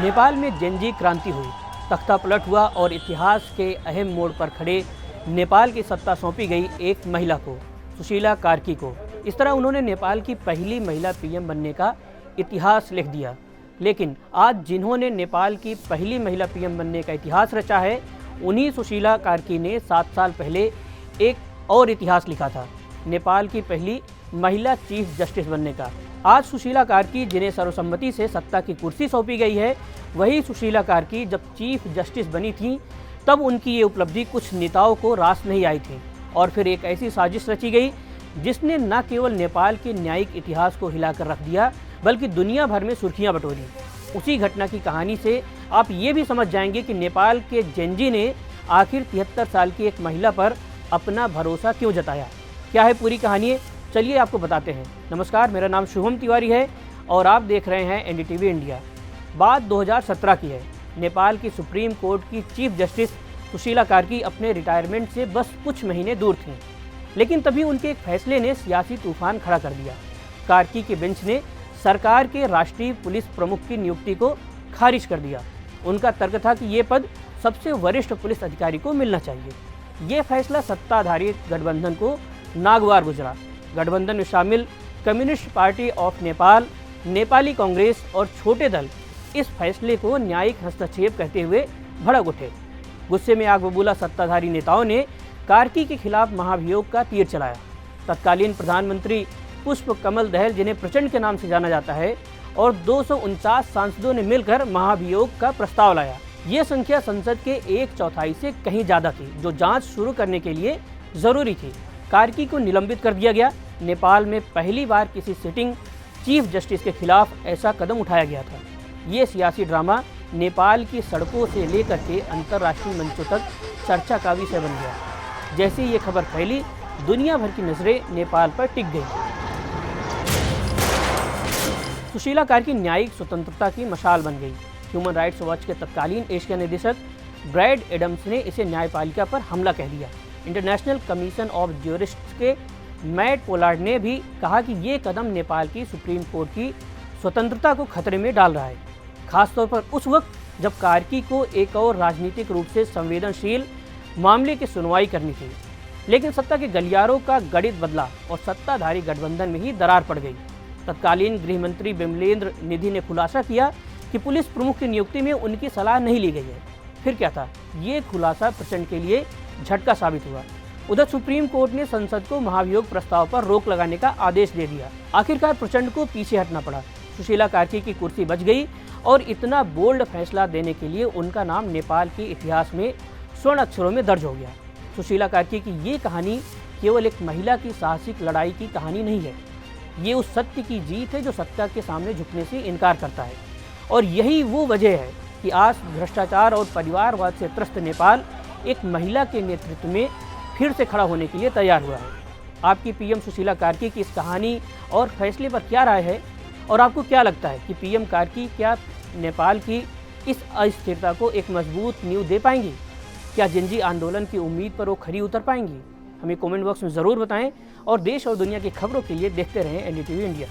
नेपाल में जेनजी क्रांति हुई, तख्ता पलट हुआ और इतिहास के अहम मोड़ पर खड़े नेपाल की सत्ता सौंपी गई एक महिला को, सुशीला कार्की को। इस तरह उन्होंने नेपाल की पहली महिला पीएम बनने का इतिहास लिख दिया। लेकिन आज जिन्होंने नेपाल की पहली महिला पीएम बनने का इतिहास रचा है, उन्हीं सुशीला कार्की ने 7 साल पहले एक और इतिहास लिखा था, नेपाल की पहली महिला चीफ जस्टिस बनने का। आज सुशीला कार्की, जिन्हें सर्वसम्मति से सत्ता की कुर्सी सौंपी गई है, वही सुशीला कार्की जब चीफ जस्टिस बनी थी तब उनकी ये उपलब्धि कुछ नेताओं को रास नहीं आई थी और फिर एक ऐसी साजिश रची गई जिसने न केवल नेपाल के न्यायिक इतिहास को हिलाकर रख दिया बल्कि दुनिया भर में सुर्खियां बटोरी। उसी घटना की कहानी से आप ये भी समझ जाएंगे कि नेपाल के जेनजी ने आखिर 73 साल की एक महिला पर अपना भरोसा क्यों जताया। क्या है पूरी कहानी, चलिए आपको बताते हैं। नमस्कार, मेरा नाम शुभम तिवारी है और आप देख रहे हैं एनडीटीवी इंडिया। बात 2017 की है। नेपाल की सुप्रीम कोर्ट की चीफ जस्टिस सुशीला कार्की अपने रिटायरमेंट से बस कुछ महीने दूर थीं, लेकिन तभी उनके एक फैसले ने सियासी तूफान खड़ा कर दिया। कार्की के बेंच ने सरकार के राष्ट्रीय पुलिस प्रमुख की नियुक्ति को खारिज कर दिया। उनका तर्क था कि ये पद सबसे वरिष्ठ पुलिस अधिकारी को मिलना चाहिए। ये फैसला सत्ताधारी गठबंधन को नागवार गुजरा। गठबंधन में शामिल communist party of Nepal, Nepali Congress और छोटे दल इस फैसले को न्यायिक हस्तक्षेप कहते हुए भड़क उठे। गुस्से में आग बबूला सत्ताधारी नेताओं ने कार्की के खिलाफ महाभियोग का तीर चलाया। तत्कालीन प्रधानमंत्री पुष्प कमल दहल, जिन्हें प्रचंड के नाम से जाना जाता है, और 249 सांसदों ने मिलकर महाभियोग का प्रस्ताव लाया। ये संख्या संसद के 1/4 से कहीं ज़्यादा थी, जो जांच शुरू करने के लिए ज़रूरी थी। कार्की को निलंबित कर दिया गया। नेपाल में पहली बार किसी सिटिंग चीफ जस्टिस के खिलाफ ऐसा कदम उठाया गया था। ये सियासी ड्रामा नेपाल की सड़कों से लेकर के अंतर्राष्ट्रीय मंचों तक चर्चा का विषय बन गया। जैसे ये खबर फैली, दुनिया भर की नज़रें नेपाल पर टिक गई। सुशीला कार्की न्यायिक स्वतंत्रता की मशाल बन गई। ह्यूमन राइट्स वॉच के तत्कालीन एशिया निदेशक ब्रैड एडम्स ने इसे न्यायपालिका पर हमला कह दिया। इंटरनेशनल कमीशन ऑफ ज्यूरिस्ट्स के मैट पोलार्ड ने भी कहा कि ये कदम नेपाल की सुप्रीम कोर्ट की स्वतंत्रता को खतरे में डाल रहा है, खासतौर पर उस वक्त जब कार्की को एक और राजनीतिक रूप से संवेदनशील मामले की सुनवाई करनी थी। लेकिन सत्ता के गलियारों का गणित बदला और सत्ताधारी गठबंधन में ही दरार पड़ गई। तत्कालीन गृह मंत्री विमलेंद्र निधि ने खुलासा किया कि पुलिस प्रमुख की नियुक्ति में उनकी सलाह नहीं ली गई है। फिर क्या था? ये खुलासा प्रचंड के लिए झटका साबित हुआ। उधर सुप्रीम कोर्ट ने संसद को महाभियोग प्रस्ताव पर रोक लगाने का आदेश दे दिया। आखिरकार प्रचंड को पीछे हटना पड़ा। सुशीला कार्की की कुर्सी बच गई और इतना बोल्ड फैसला देने के लिए उनका नाम नेपाल के इतिहास में स्वर्ण अक्षरों में दर्ज हो गया। सुशीला कार्की की ये कहानी केवल एक महिला की साहसिक लड़ाई की कहानी नहीं है। ये उस सत्य की जीत है जो सत्ता के सामने झुकने से इनकार करता है। और यही वो वजह है कि आज भ्रष्टाचार और परिवारवाद से त्रस्त नेपाल एक महिला के नेतृत्व में फिर से खड़ा होने के लिए तैयार हुआ है। आपकी पीएम सुशीला कार्की की इस कहानी और फैसले पर क्या राय है, और आपको क्या लगता है कि पीएम कार्की क्या नेपाल की इस अस्थिरता को एक मजबूत नींव दे पाएंगी? क्या जेनजी आंदोलन की उम्मीद पर वो खरी उतर पाएंगी? हमें कमेंट बॉक्स में ज़रूर बताएं और देश और दुनिया की खबरों के लिए देखते रहें एनडीटीवी इंडिया।